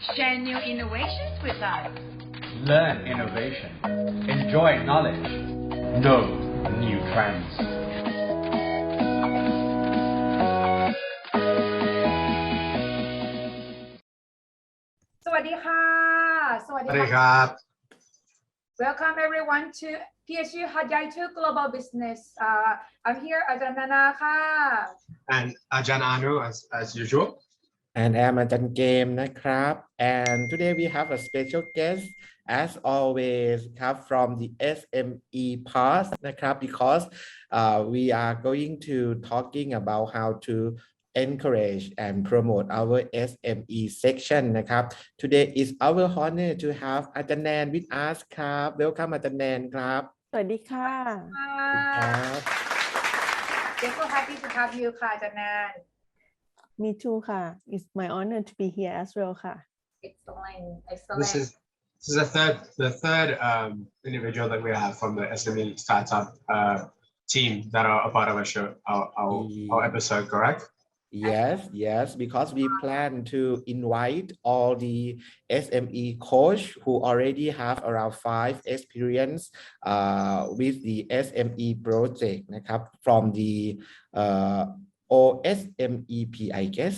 Share new innovations with us. Learn innovation. Enjoy knowledge. Know new trends. สวัสดีค่ะ สวัสดี สวัสดี ค่ะ ครับ Welcome everyone to PSU หัดใหญ่ to Global Business. I'm here อาจารย์นานาค่ะ and Ajahn Arno as usual. And I'm Ajahn Game นะครับ and today we have a special guest as always ครับ from the SME part นะครับ because we are going to talking about how to encourage and promote our SME section นะครับ today is our honor to have อาจารย์แนน with us ครับ welcome อาจารย์แนนครับ สวัสดีค่ะ ครับ We're so happy to have you ค่ะอาจารย์แนน Me too ค่ะ It's my honor to be here as well ค่ะ Excellent This is the third individual that we have from the SME startup team that are a part of our show, our episode, correct? Yes, because we plan to invite all the SME coach who already have around 5 experience with the SME project นะครับ from the OSMEP, I guess.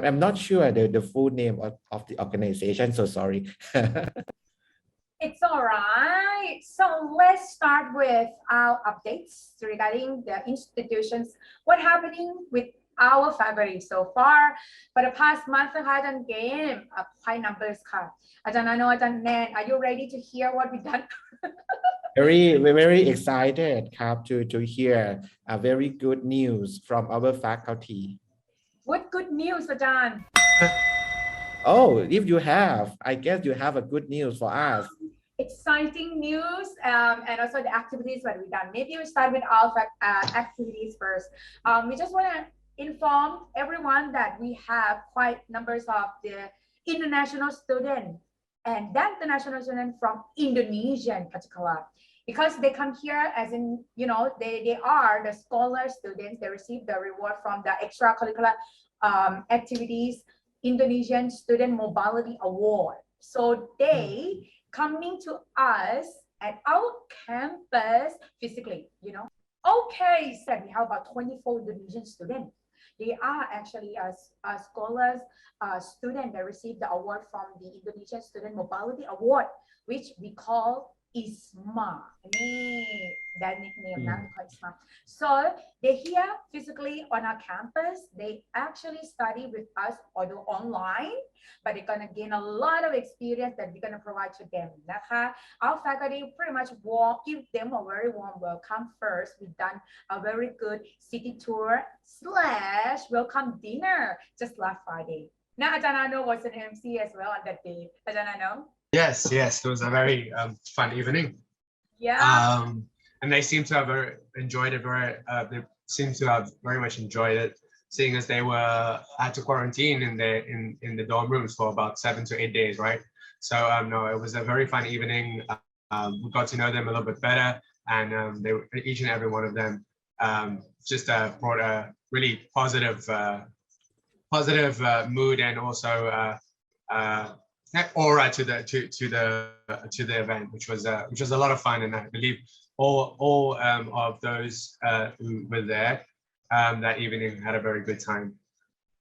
I'm not sure the full name of the organization, so sorry. It's all right. So let's start with our updates regarding the institutions. What happening with our faculty so far for the past month นะคะอาจารย์เกม high numbers ค่ะอาจารย์นาโนอาจารย์แนน Are you ready to hear what we done? Very excited ครับ to hear a very good news from our faculty. What good news อาจารย์ Oh, if you have, I guess you have a good news for us. Exciting news and also the activities that we've done. Maybe we start with our activities first. We just want to inform everyone that we have quite numbers of the international students and that international student from Indonesia in particular, because they come here as in, you know, they are the scholar students. They receive the reward from the extracurricular activities Indonesian Student Mobility Award. So they coming to us at our campus physically, you know. Okay, so we have about 24 Indonesian students. They are actually scholars, students that received the award from the Indonesian Student Mobility Award, which we call ISMA. That nickname now we call ISMA. So they're here physically on our campus. They actually study with us, although online, but they're gonna gain a lot of experience that we're gonna provide to them. Our faculty pretty much give them a very warm welcome first. We've done a very good city tour / welcome dinner just last Friday. Now Ajahn Arno was an MC as well on that day. Ajahn Arno? Yes, it was a very fun evening. Yeah. And they seem to have enjoyed it they seem to have very much enjoyed it, seeing as they had to quarantine in the dorm rooms for about 7 to 8 days, right? So no, it was a very fun evening. We got to know them a little bit better, and they each and every one of them just brought a really positive mood and also aura to the event, which was a lot of fun. And I believe all of those who were there that evening had a very good time.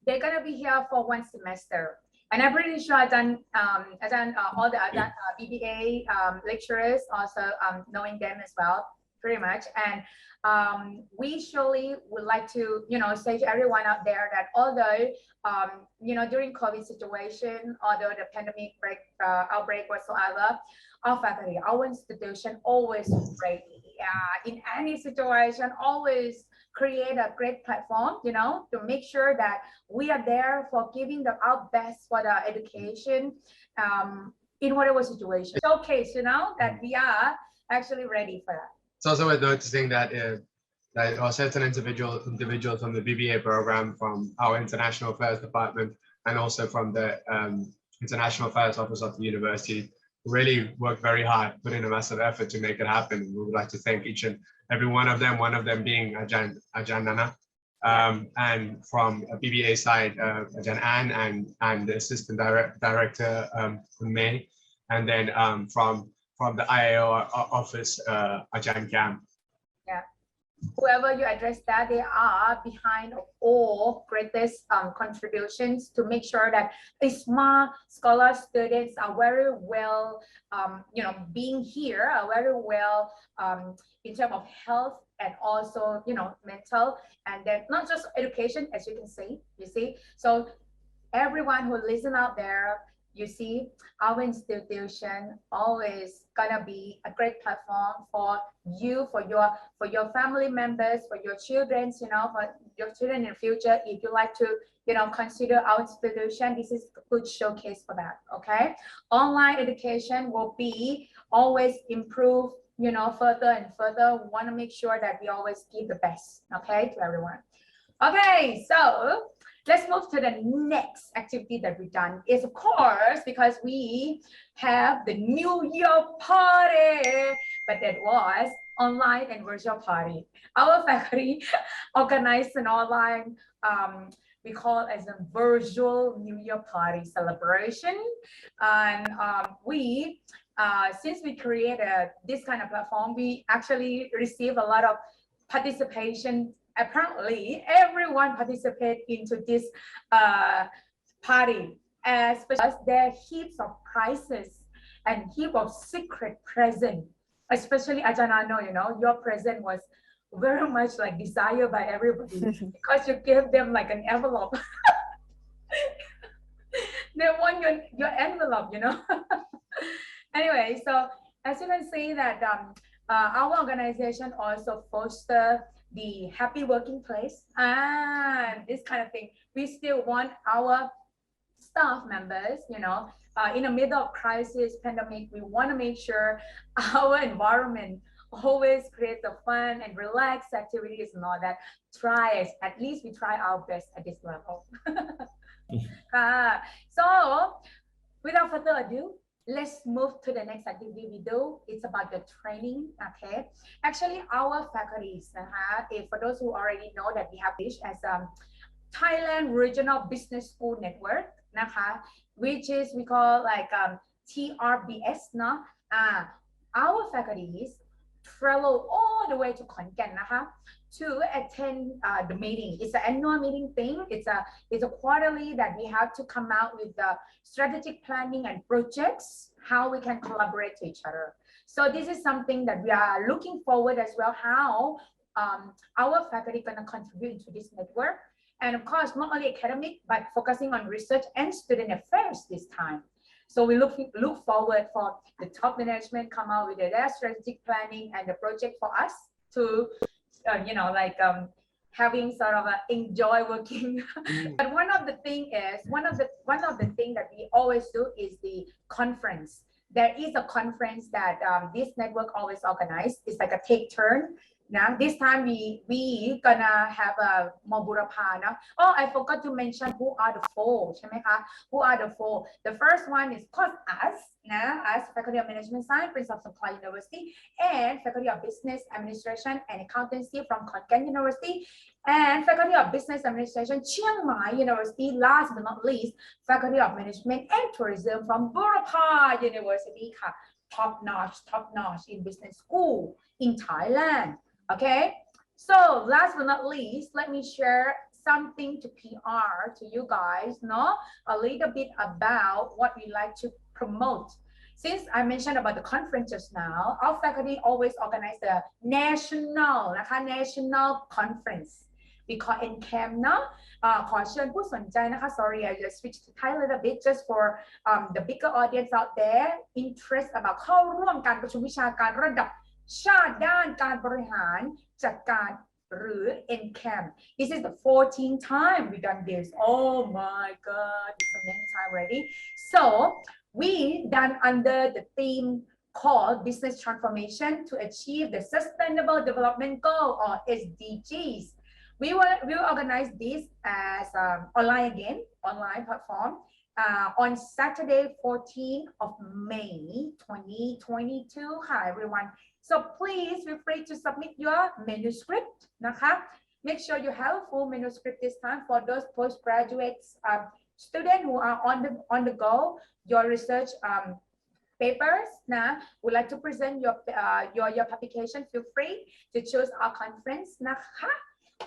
They're gonna be here for 1 semester, and I'm pretty sure all the other BBA lecturers also knowing them as well, pretty much. And we surely would like to, you know, say to everyone out there that although you know, during COVID situation, although the pandemic outbreak whatsoever, our faculty, our institution always ready in any situation, always create a great platform, you know, to make sure that we are there for giving our best for the education in whatever situation. Showcase, you know, that we are actually ready for that. It's also worth noticing that there are certain individuals from the BBA program, from our International Affairs Department, and also from the International Affairs Office of the University, really worked very hard, put in a massive effort to make it happen. We would like to thank each and every one of them being Ajahn Nana. And from a BBA side, Jan Ann and the assistant director, May, and then from the IAO office, Ajahn Kam. Yeah. Whoever you address that, they are behind all greatest contributions to make sure that ISMA scholar students are very well, being here, are very well in terms of health and also, mental, and then not just education, as you can see, So everyone who listen out there, you see, our institution always gonna be a great platform for you, for your family members, for your children, for your children in the future. If you like to, consider our institution, this is a good showcase for that. Okay, online education will be always improve, further and further. We want to make sure that we always give the best, okay, to everyone. Okay, so let's move to the next activity that we've done is, of course, because we have the New Year party, but that was online and virtual party. Our faculty organized an online, we call it as a virtual New Year party celebration. And since we created this kind of platform, we actually received a lot of participation. Apparently, everyone participated into this party, especially there are heaps of prizes and heap of secret present. Especially Ajahn Arno, your present was very much like desired by everybody because you gave them like an envelope. They want your envelope, Anyway, so as you can see that our organization also foster the happy working place and this kind of thing. We still want our staff members, in the middle of crisis, pandemic, we want to make sure our environment always creates a fun and relaxed activities and all that. At least we try our best at this level. So without further ado, let's move to the next activity we do. It's about the training, okay? Actually, our faculties, for those who already know that we have this as Thailand Regional Business School Network, which is we call like TRBS, our faculties travel all the way to Khon Kaen, to attend the meeting. It's an annual meeting thing. It's a quarterly that we have to come out with the strategic planning and projects, how we can collaborate to each other. So this is something that we are looking forward as well, how our faculty gonna contribute to this network. And of course, not only academic, but focusing on research and student affairs this time. So we look forward for the top management come out with their strategic planning and the project for us to having sort of enjoy working. But one of the thing that we always do is the conference. There is a conference that this network always organizes. It's like a take turn. Now this time we gonna have a Maburapa. Oh, I forgot to mention who are the four. Who are the four? The first one is called us. As Faculty of Management Science, Principal of Songkla University, and Faculty of Business Administration and Accountancy from Khon Kaen University, and Faculty of Business Administration, Chiang Mai University. Last but not least, Faculty of Management and Tourism from Burapha University. Top notch in business school in Thailand. Okay, so last but not least, let me share something to PR to you guys, a little bit about what we like to promote. Since I mentioned about the conference just now, our faculty always organize the national conference. We call NCAM ขอเชิญผู้สนใจนะคะ sorry I just switched to Thai a little bit just for the bigger audience out there interest about เข้าร่วมการประชุมวิชาการระดับชาติด้านการบริหารจัดการหรือ NCAM. This is the 14th time we done this. Oh my God, it's a many time already. So we done under the theme called Business Transformation to Achieve the Sustainable Development Goal or SDGs. We will organize this as online platform on Saturday 14th of May 2022. Hi everyone. So please feel free to submit your manuscript Make sure you have a full manuscript this time for those postgraduates students who are on the go. Your research papers now would like to present your publication. Feel free to choose our conference.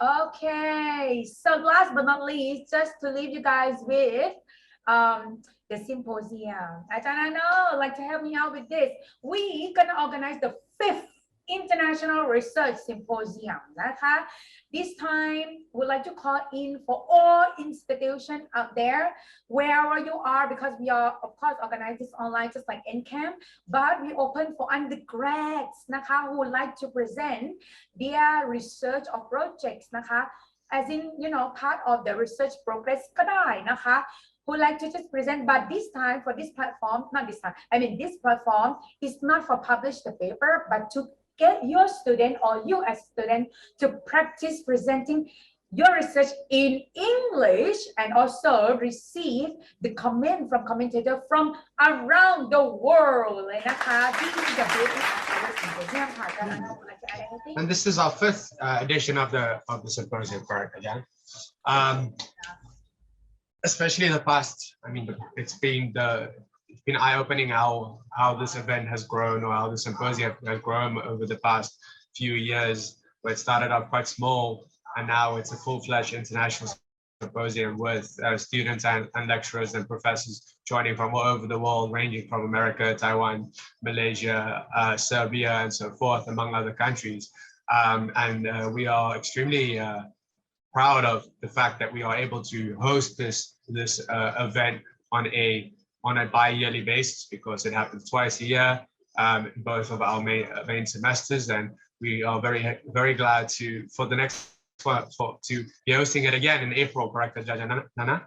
Okay, so last but not least, just to leave you guys with the symposium. Ajahn Arno, like to help me out with this. We gonna organize the 5th International Research Symposium. This time, we'd like to call in for all institutions out there, wherever you are, because we are, of course, organize this online just like NCAM, but we open for undergrads who would like to present their research or projects as in, part of the research progress ก็ได้นะคะ who like to just present, but this time for this platform, not this time, I mean this platform is not for publish the paper, but to get your student or you as student to practice presenting your research in English and also receive the comment from commentator from around the world เลยนะคะ This is the beauty of the symposium ค่ะ And this is our 5th edition of the symposium, correct, again. Especially the past, I mean, it's been eye-opening how this event has grown, or how the symposium has grown over the past few years, where it started out quite small, and now it's a full-fledged international symposium with students and lecturers and professors joining from all over the world, ranging from America, Taiwan, Malaysia, Serbia, and so forth, among other countries. And we are extremely proud of the fact that we are able to host this event on a bi-yearly basis, because it happens twice a year, both of our main semesters, and we are very glad for the next one to be hosting it again in April, correct, Nana?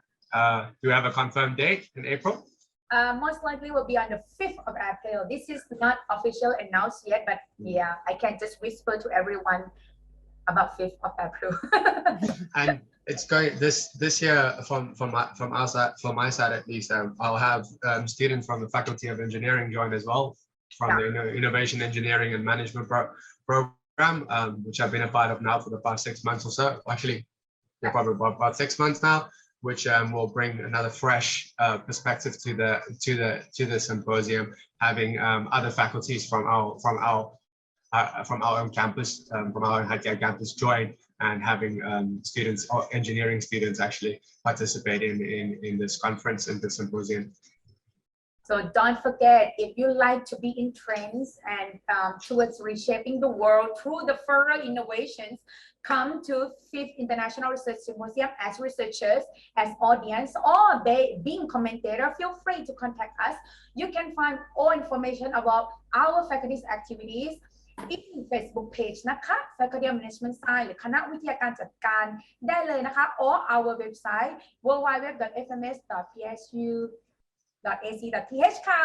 Do you have a confirmed date in April? Most likely will be on the 5th of April. This is not official announced yet, but yeah, I can just whisper to everyone about 5th of April. And it's going this year from our side, from my side at least. I'll have students from the Faculty of Engineering join as well, from the Innovation Engineering and Management program, which I've been a part of now for the past 6 months or so. Actually, probably about 6 months now, which will bring another fresh perspective to the symposium, having other faculties from our own campus, from our own high-tech campus join, and having students or engineering students actually participate in this conference and the symposium. So don't forget, if you like to be in trends and towards reshaping the world through the further innovations, come to 5th International Research Symposium as researchers, as audience, or being commentator. Feel free to contact us. You can find all information about our faculty's activities in Facebook page นะคะ Faculty of Management Science หรือคณะวิทยาการจัดการได้เลยนะคะ or our website www.fms.psu.ac.th ค่ะ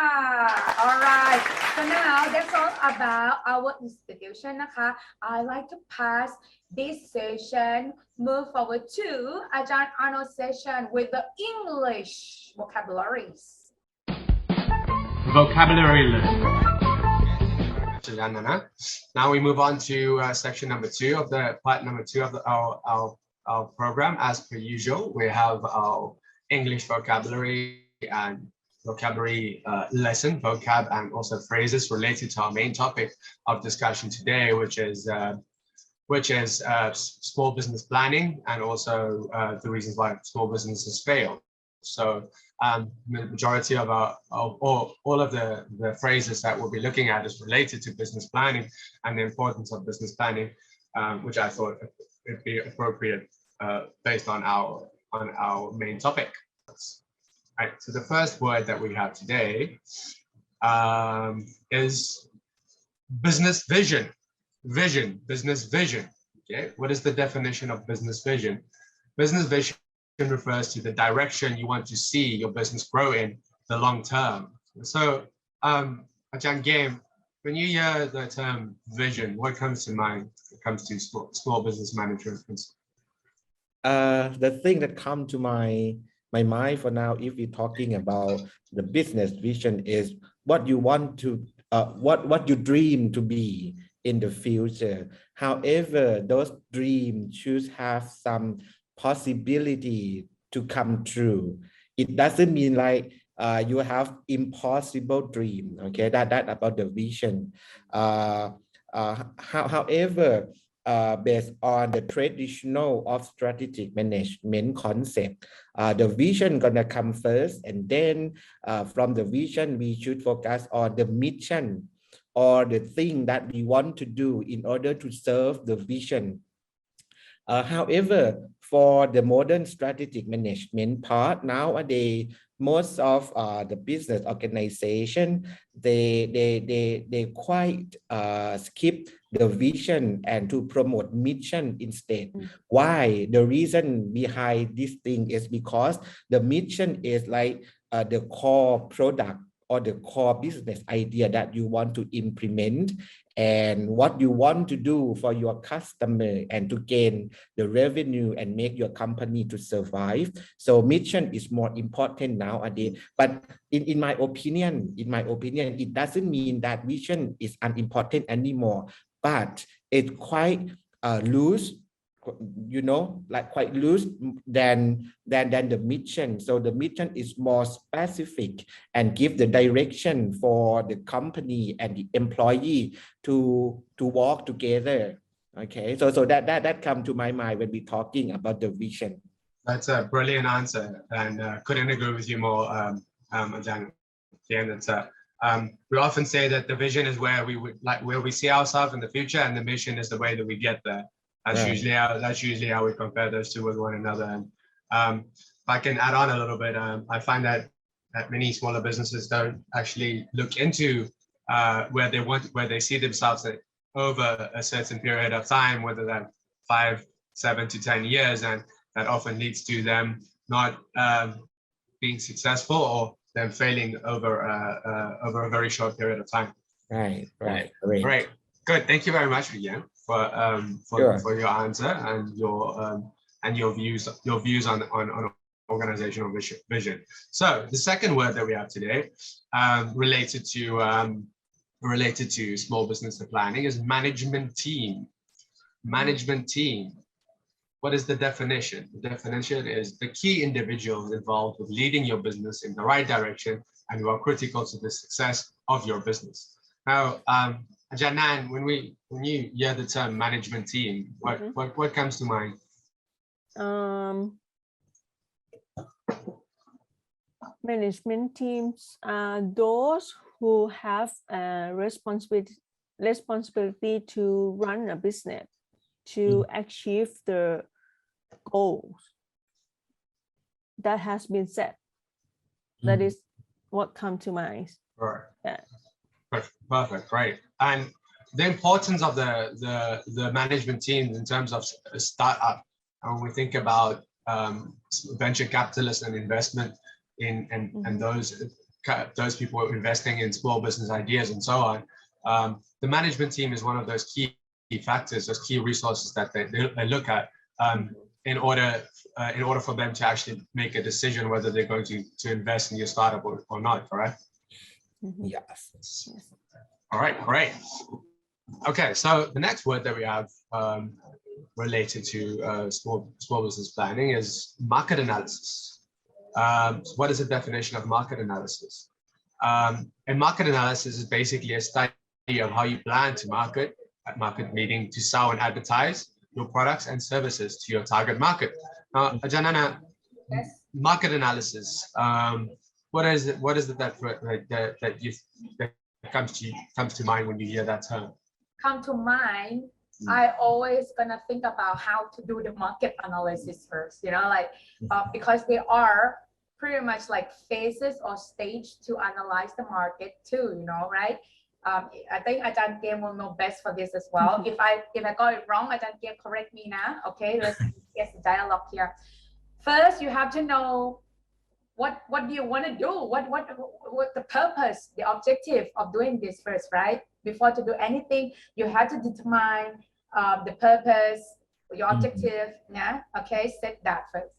Alright, so now that's all about our institution นะคะ I'd like to pass this session, move forward to Ajahn Arno's session with the English vocabularies. Vocabulary list. Now we move on to section number 2 of the part number 2 of our program. As per usual, we have our English vocabulary and vocabulary lesson, vocab, and also phrases related to our main topic of discussion today, which is small business planning, and also the reasons why small businesses fail. So majority of all of the phrases that we'll be looking at is related to business planning and the importance of business planning, which I thought it'd be appropriate based on our main topic. Right, so the first word that we have today is business vision. Business vision. Okay, what is the definition of business vision? Business vision refers to the direction you want to see your business grow in the long term. So, Ajahn Game, when you hear the term vision, what comes to mind when it comes to small business management? The thing that come to my mind for now, if we're talking about the business vision, is what you want to, what you dream to be in the future. However, those dreams should have some possibility to come true. It doesn't mean like you have impossible dream. Okay, that about the vision. However, based on the traditional of strategic management concept, the vision gonna come first, and then from the vision we should focus on the mission or the thing that we want to do in order to serve the vision. However, for the modern strategic management part nowadays, most of the business organization they quite skip the vision and to promote mission instead. Why? The reason behind this thing is because the mission is like the core product or the core business idea that you want to implement and what you want to do for your customer and to gain the revenue and make your company to survive. So mission is more important nowadays. But in my opinion, it doesn't mean that vision is unimportant anymore, but it quite loose, you know, like quite loose than the mission. So the mission is more specific and give the direction for the company and the employee to work together. Okay, so that come to my mind when we talking about the vision. That's a brilliant answer, and couldn't agree with you more, Ajahn. We often say that the vision is where we see ourselves in the future, and the mission is the way that we get there. That's usually how we compare those two with one another. And if I can add on a little bit, I find that many smaller businesses don't actually look into where they see themselves over a certain period of time, whether that's 5, 7 to 10 years, and that often leads to them not being successful or them failing over a very short period of time. Right. Great. Good. Thank you very much, Vivian, for your answer and your views on organizational vision. So the second word that we have today, related to small business planning, is management team. Management team. What is the definition? The definition is the key individuals involved with leading your business in the right direction and who are critical to the success of your business. Now, Janan, when you hear the term management team, what comes to mind? Management teams are those who have a responsibility to run a business, to achieve the goals that has been set. That is what comes to mind. Right. Yeah. Perfect. Right. And the importance of the management teams in terms of a startup, when we think about venture capitalists and investment and those people investing in small business ideas and so on, the management team is one of those key factors, those key resources that they look at in order for them to actually make a decision whether they're going to invest in your startup or not. Correct? Yes. All right, great. Okay, so the next word that we have related to small business planning is market analysis. What is the definition of market analysis? And market analysis is basically a study of how you plan to market, meaning to sell and advertise your products and services to your target market. Now, Janana, market analysis. What is it that comes to mind when you hear that term? Come to mind, I always gonna think about how to do the market analysis first, you know, like because they are pretty much like phases or stage to analyze the market too, you know, right? I think Ajahn Game will know best for this as well. If I got it wrong, Ajahn Game, correct me now. Okay, let's get the dialogue here. First, you have to know what do you want to do? What the purpose, the objective of doing this first, right? Before to do anything, you have to determine the purpose, your objective. Yeah. Okay, set that first.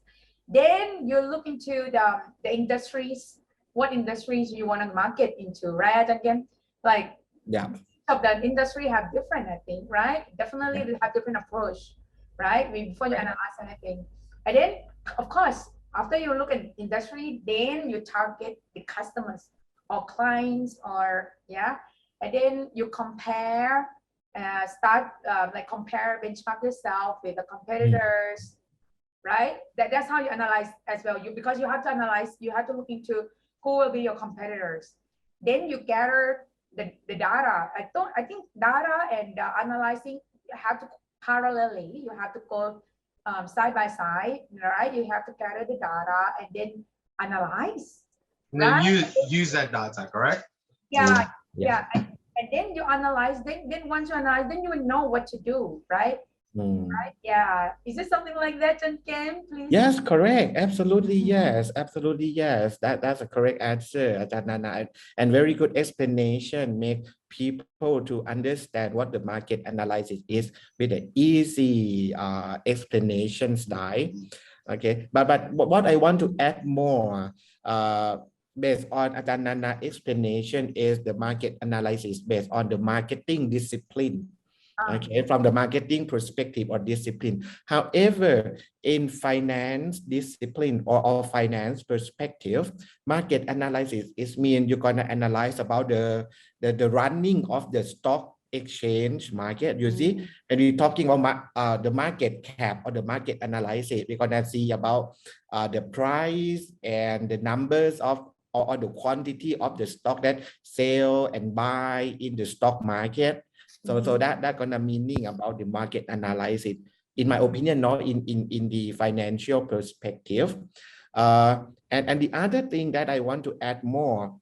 Then you look into the industries. What industries you want to market into, right? Again, like of the industry have different, I think, right? Definitely they have different approach, right? Before you analyze anything. And then, of course, after you look at industry, then you target the customers or clients or, yeah. And then you compare, compare, benchmark yourself with the competitors, right? That's how you analyze as well. Because you have to analyze, you have to look into who will be your competitors. Then you gather the data. I think data and analyzing have to parallelly. You have to go side by side, right? You have to gather the data and then analyze. And then right? use that data, correct? Yeah. And then you analyze. Then once you analyze, then you will know what to do, right? Right? Yeah. Is it something like that, Jan Kim? Please. Yes, correct. Absolutely, yes. Absolutely, yes. That's a correct answer, Ajahn Nana, and very good explanation. Make people to understand what the market analysis is with an easy explanation style. Okay, but what I want to add more, based on Ajahn Nana explanation, is the market analysis based on the marketing discipline. Okay, from the marketing perspective or discipline. However, in finance discipline or finance perspective, market analysis is mean you're gonna analyze about the running of the stock exchange market. You see, when we're talking about the market cap or the market analysis, we're gonna see about the price and the numbers of or the quantity of the stock that sell and buy in the stock market. So that gonna meaning about the market analysis, in my opinion, not in the financial perspective. And the other thing that I want to add more,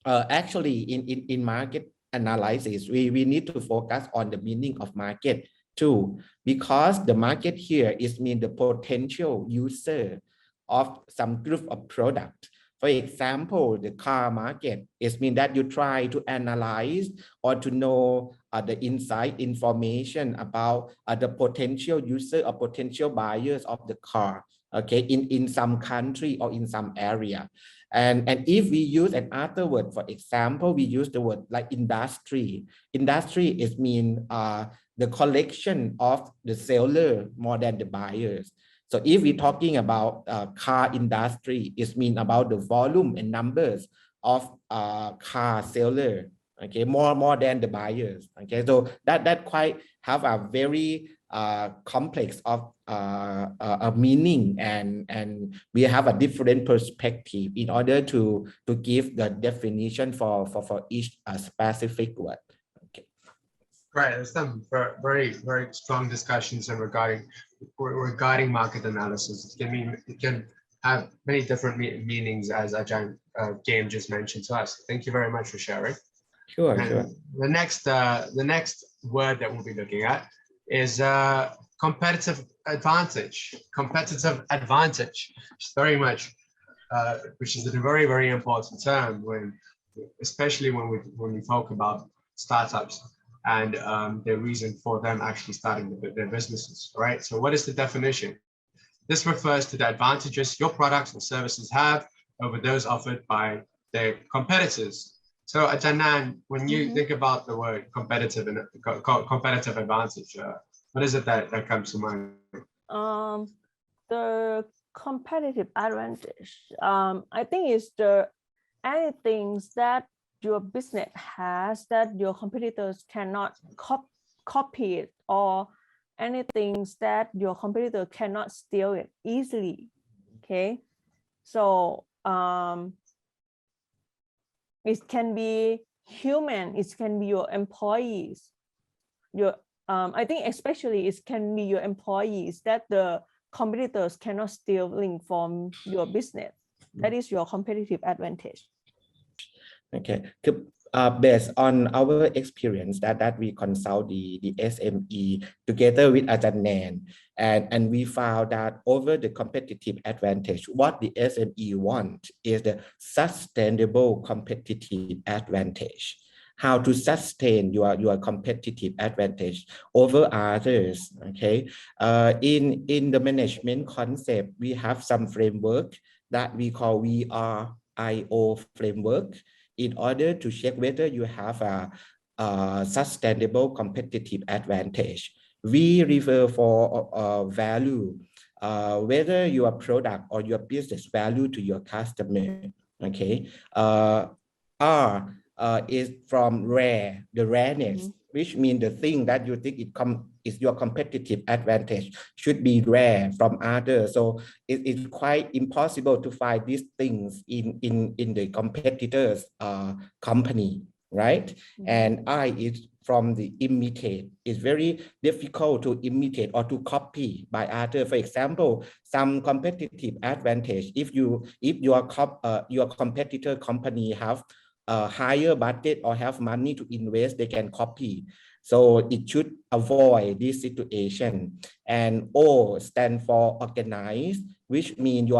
actually in market analysis, we need to focus on the meaning of market too, because the market here is mean the potential user of some group of product. For example, the car market is mean that you try to analyze or to know the inside information about the potential user or potential buyers of the car, okay, in some country or in some area. And if we use another word, for example, we use the word like industry. Industry is mean the collection of the seller more than the buyers. So if we're talking about car industry, it means about the volume and numbers of car seller, okay, more than the buyers. Okay, so that quite have a very complex of a meaning, and we have a different perspective in order to give the definition for each specific word. Okay. Right, there's some very strong discussions regarding market analysis. It can have many different meanings, as Ajahn Game just mentioned to us. Thank you very much for sharing. Sure. The next word that we'll be looking at is competitive advantage. Competitive advantage, which is a very important term especially when we talk about startups and the reason for them actually starting their businesses, right? So what is the definition? This refers to the advantages your products and services have over those offered by their competitors. So Ajahn, when you think about the word competitive advantage, what is it that comes to mind? The competitive advantage, I think is anything that your business has that your competitors cannot copy it, or anything that your competitor cannot steal it easily. Okay, so it can be human, it can be your employees. I think especially it can be your employees that the competitors cannot steal from your business. That is your competitive advantage. Okay, based on our experience that we consult the SME together with Ajahn Nan, and we found that over the competitive advantage, what the SME want is the sustainable competitive advantage. How to sustain your competitive advantage over others. Okay, in the management concept, we have some framework that we call VRIO framework, in order to check whether you have sustainable competitive advantage. We refer for value, whether your product or your business value to your customer. Okay, R is from rare, the rareness, which means the thing that you think is your competitive advantage should be rare from others. So it's quite impossible to find these things in the competitors' company, right? And I is from the imitate. It's very difficult to imitate or to copy by others. For example, some competitive advantage, if your competitor company have a higher budget or have money to invest, they can copy. So it should avoid this situation. And O stand for organize, which means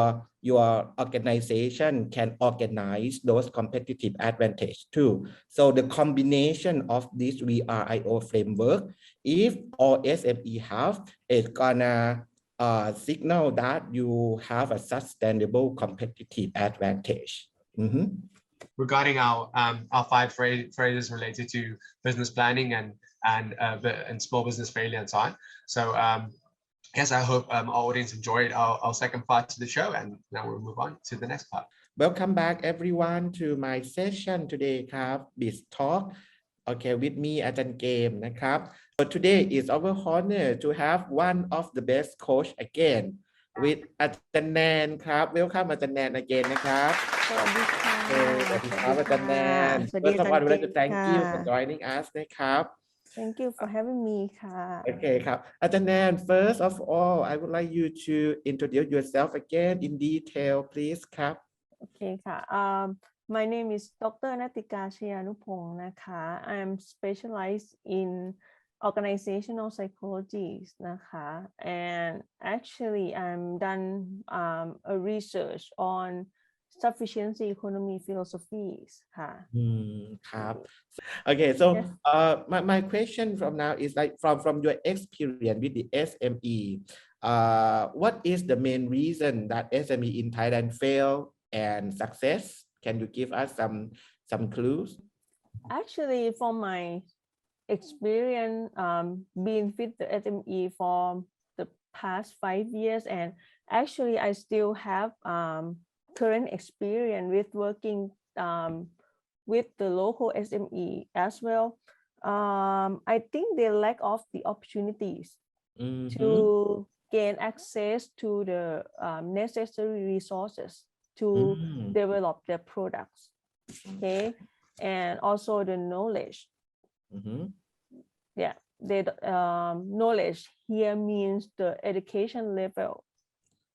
your organization can organize those competitive advantage too. So the combination of this VRIO framework, if all SME have, it's gonna signal that you have a sustainable competitive advantage. Regarding our 5 phrases related to business planning and small business failure and so on. So yes, I hope our audience enjoyed our second part to the show, and now we'll move on to the next part. Welcome back everyone to my session today ครับ Biz Talk. Okay, with me อาจารย์เกมนะครับ So today is our honor to have one of the best coach again with อาจารย์แนนครับ Welcome อาจารย์แนน again นะครับ สวัสดีค่ะ สวัสดีครับอาจารย์แนน First of all, I would like to thank you for joining us นะครับ Thank you for having me ค่ะ Okay ครับอาจารย์แนน First of all, I would like you to introduce yourself again in detail, please ครับ Okay ค่ะ My name is Dr. Natika Chaiyanupong นะคะ I'm specialized in organizational psychology นะคะ and actually I'm done a research on sufficiency economy philosophies ค่ะ ครับ Okay, so Yes. my question from now is like from your experience with the SME, what is the main reason that SME in Thailand fail and success? Can you give us some clues? Actually, from my experience being with the SME for the past 5 years, and actually I still have current experience with working with the local SME as well. I think they lack of the opportunities to gain access to the necessary resources to develop their products, okay, and also the knowledge. Yeah, the knowledge here means the education level,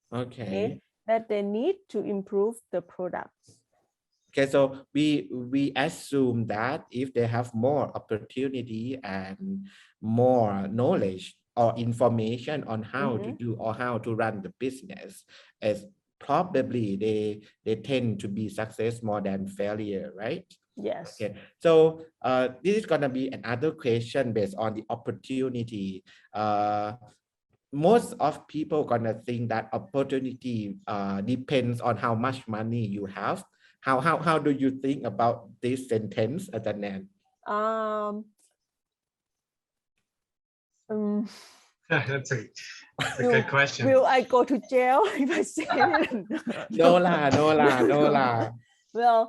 Okay, that they need to improve the products. Okay, so we assume that if they have more opportunity and more knowledge or information on how to do or how to run the business, as probably they tend to be success more than failure, right? Yes. Okay, so this is gonna be another question based on the opportunity. Most of people gonna think that opportunity depends on how much money you have. How do you think about this sentence, Ajahn Nan? That's a good question. Will I go to jail if I say it? No lah. Well,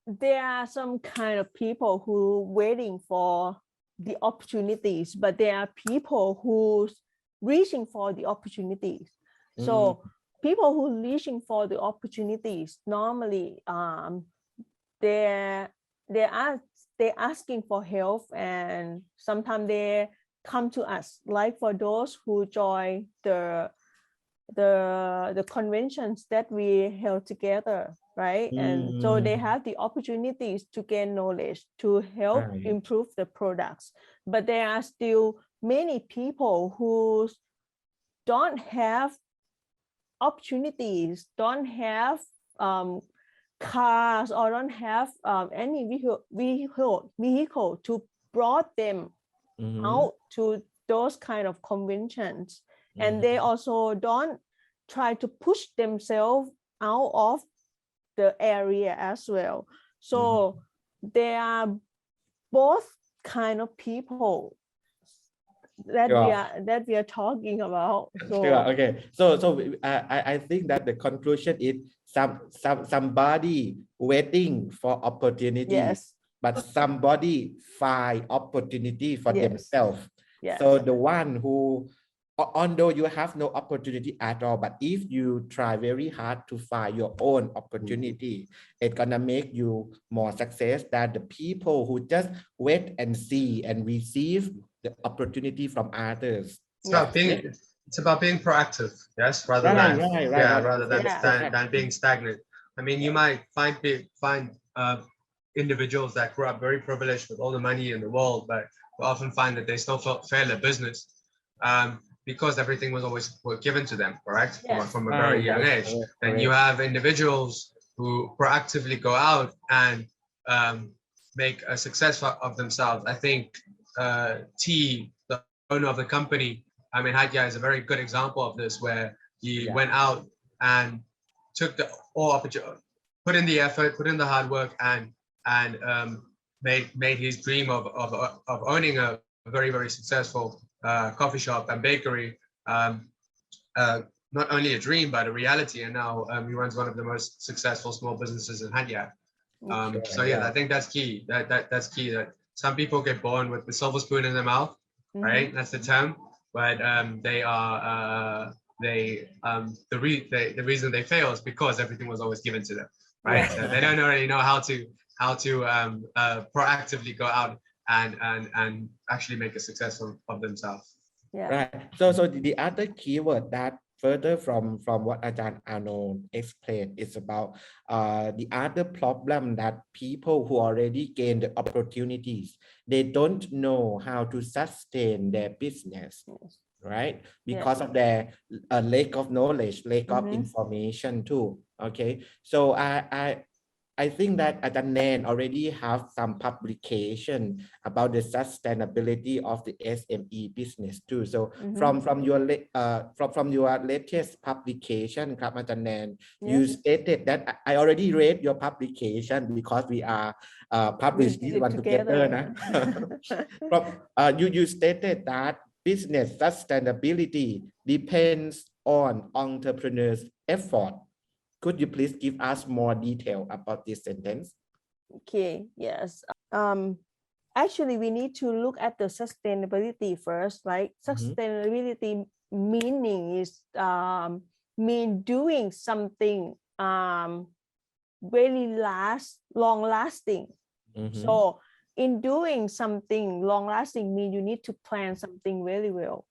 there are some kind of people who waiting for the opportunities, but there are people who's reaching for the opportunities. So people who reaching for the opportunities normally they're asking for help, and sometimes they come to us, like for those who join the conventions that we held together, right? And so they have the opportunities to gain knowledge to help improve the products, but there are still many people who don't have opportunities, don't have cars, or don't have any vehicle to brought them out to those kind of conventions, and they also don't try to push themselves out of the area as well. So they are both kind of people that Sure. we are talking about. So Sure. Okay. So I think that the conclusion is somebody waiting for opportunity, yes, but somebody find opportunity for yes, themselves. yes, So the one who, although you have no opportunity at all, but if you try very hard to find your own opportunity, it's gonna make you more success than the people who just wait and see and receive the opportunity from others. It's about being proactive, yes, rather Right, than right, yeah, right. rather than Yeah. than being stagnant. I mean, you might find individuals that grew up very privileged with all the money in the world, but you often find that they still fail at business because everything was always given to them, correct? Yes. From a very Right, young right, age. correct, And you correct. have individuals who proactively go out and make a success of themselves. I think T, the owner of the company, I mean, Hadya is a very good example of this, where he Yeah. went out and took the all opportunity, put in the effort, put in the hard work, and made his dream of owning a very successful coffee shop and bakery not only a dream but a reality. And now he runs one of the most successful small businesses in Hadya. So yeah, I think that's key. That's key. That some people get born with the silver spoon in their mouth, right? That's the term. But the reason they fail is because everything was always given to them, right? Yeah. So they don't already know how to proactively go out and actually make a success of themselves. Yeah. Right. So the other keyword that further from what Ajahn Arno explained is about the other problem that people who already gained the opportunities, they don't know how to sustain their business, right? Because of their lack of knowledge, lack of information too. Okay. So I think that Ajahn Nan already have some publication about the sustainability of the SME business too. So from your latest publication, Ajahn Nan, you stated that I already read your publication because we are published this one together. You stated that business sustainability depends on entrepreneurs' effort. Could you please give us more detail about this sentence? Okay, yes. Actually, we need to look at the sustainability first, right? Sustainability meaning is mean doing something very long lasting. So in doing something long lasting mean you need to plan something very well,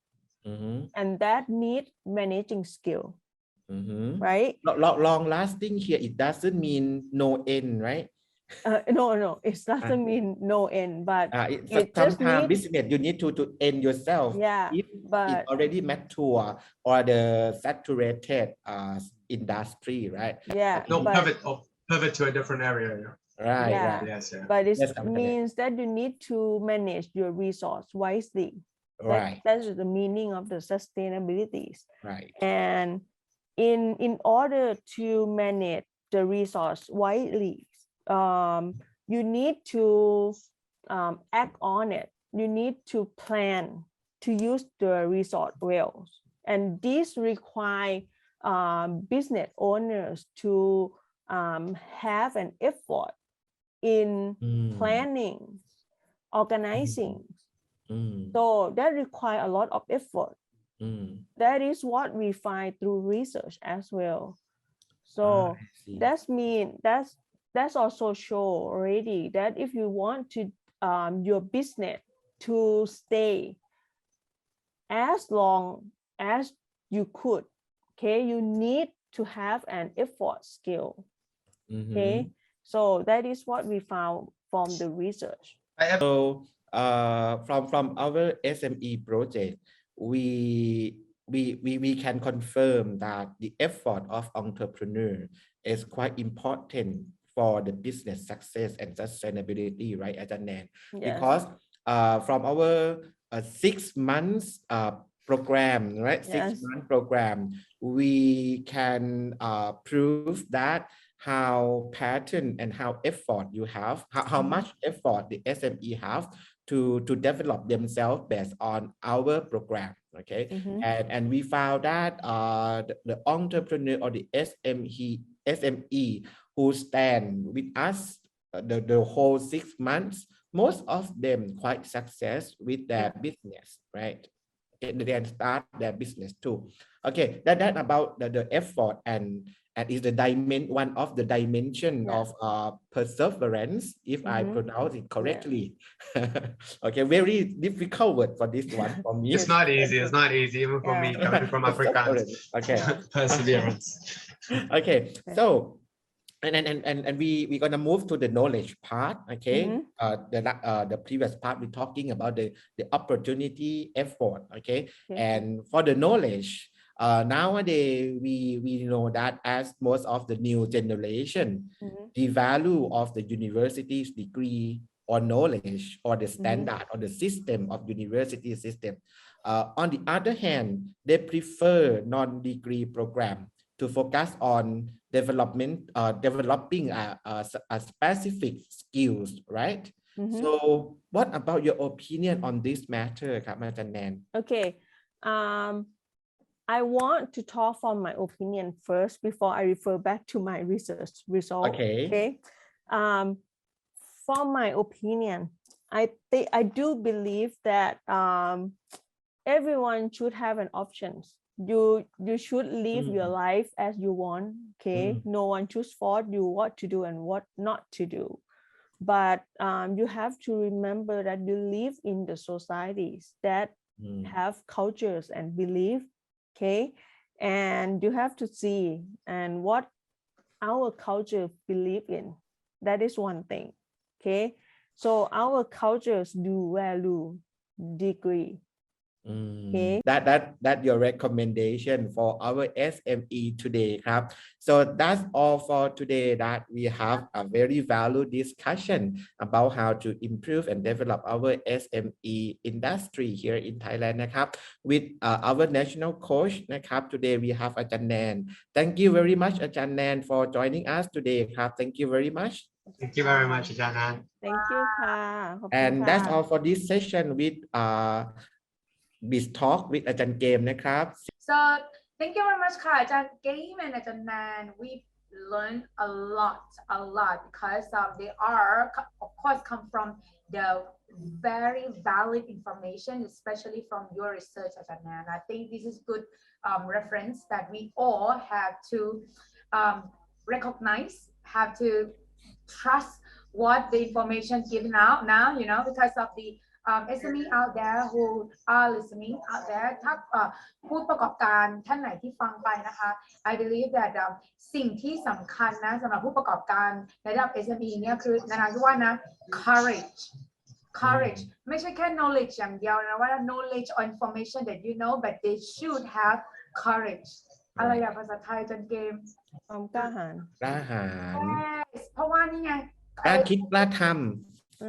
and that need managing skill. Right? Long lasting here, it doesn't mean no end, right? No, it doesn't mean no end, but it just sometimes business you need to end yourself. Yeah, if but it already mature or the saturated industry, right? Yeah, no, pivot to a different area. Right, yeah, right. Yes, yeah. But it Yes, means that you need to manage your resource wisely. Right. That's the meaning of the sustainabilities. Right. And in order to manage the resource wisely, you need to act on it. You need to plan to use the resource well. And this require business owners to have an effort in planning, organizing. So that requires a lot of effort. That is what we find through research as well. So that's also show already that if you want to your business to stay as long as you could, okay, you need to have an effort skill. Okay, so that is what we found from the research. So from our SME project, we can confirm that the effort of entrepreneur is quite important for the business success and sustainability, right, Ajahn Nan? Yes. Because from our 6 months program, right? Yes. 6-month program, we can prove that how pattern and how effort you have, how much effort the SME have to develop themselves based on our program. Okay, and we found that the entrepreneur or the SME who stand with us the whole 6 months, most of them quite success with their business, right? They can start their business too. Okay, that about the effort and is the one of the dimension of perseverance, if I pronounce it correctly. Okay, very difficult word for this one for me. It's not easy. It's not easy even for me coming from Afrikaans. Okay. Perseverance. Okay, so and we're gonna move to the knowledge part. Okay, the previous part we're talking about the opportunity, effort. Okay, and for the knowledge, nowadays we know that as most of the new generation, the value of the university's degree or knowledge or the standard or the system of university system. On the other hand, they prefer non-degree program to focus on developing a specific skills, right? So what about your opinion on this matter, ครับอาจารย์แนน? Okay, I want to talk from my opinion first before I refer back to my research result. Okay. From my opinion, I do believe that everyone should have an options. You should live your life as you want. Okay, no one choose for you what to do and what not to do, but you have to remember that you live in the societies that have cultures and belief. Okay, and you have to see and what our culture believe in. That is one thing. Okay, so our cultures do value degree. Okay. That your recommendation for our SME today, ครับ so that's all for today, that we have a very valued discussion about how to improve and develop our SME industry here in Thailand นะครับ with our national coach นะครับ today we have อาจารย์แนน thank you very much อาจารย์แนน for joining us today ครับ thank you very much. Thank you very much, Ajana. Thank you ค่ะ and that's all for this session with this talk with อาจารย์เกมนะครับ So thank you very much ค่ะอาจารย์เกม and อาจารย์แนน we learned a lot because they are of course come from the very valid information, especially from your research,อาจารย์แนน. I think this is good reference that we all have to recognize, have to trust what the information given out now, you know, because of the SME out there who are listening out there ถ้าผู้ประกอบการท่านไหนที่ฟังไปนะคะ I believe that สิ่งที่สำคัญนะสำหรับผู้ประกอบการในระดับ SME เนี่ยคือนาคิดว่านะ courage ไม่ใช่แค่ knowledge อย่างเดียวนะว่า knowledge or information that you know but they should have courage อะไรอย่างภาษาไทยจนเกม ความกล้าหาญ yes เพราะว่านี่ไง กล้าคิดกล้าทำ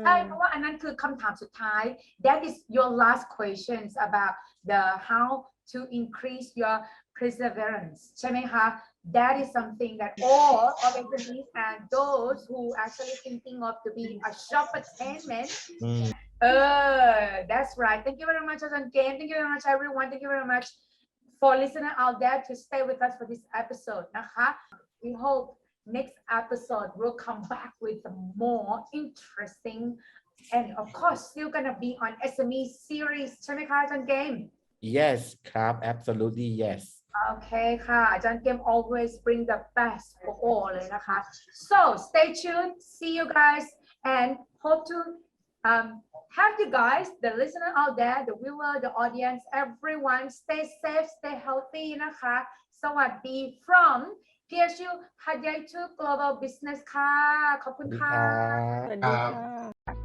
ใช่เพราะว่าอันนั้นคือคำถามสุดท้าย that is your last questions about the how to increase your perseverance ใช่ไหมคะ that is something that all of SMEs and those who actually thinking of to be a shop attainment that's right. Thank you very much อาจารย์เกม thank you very much everyone, thank you very much for listening out there to stay with us for this episode นะคะ we hope next episode will come back with more interesting and of course still gonna be on SME series ใช่ไหมคะอาจารย์เกม yes ครับ absolutely yes okay ค่ะอาจารย์เกม always bring the best for all เลยนะคะ so stay tuned, see you guys and hope to have you guys, the listener out there, the viewer, the audience, everyone stay safe, stay healthy นะคะ สวัสดี from PSU หัดใหญ่ to Global Business ค่ะขอบคุณค่ะ สวัสดีค่ะ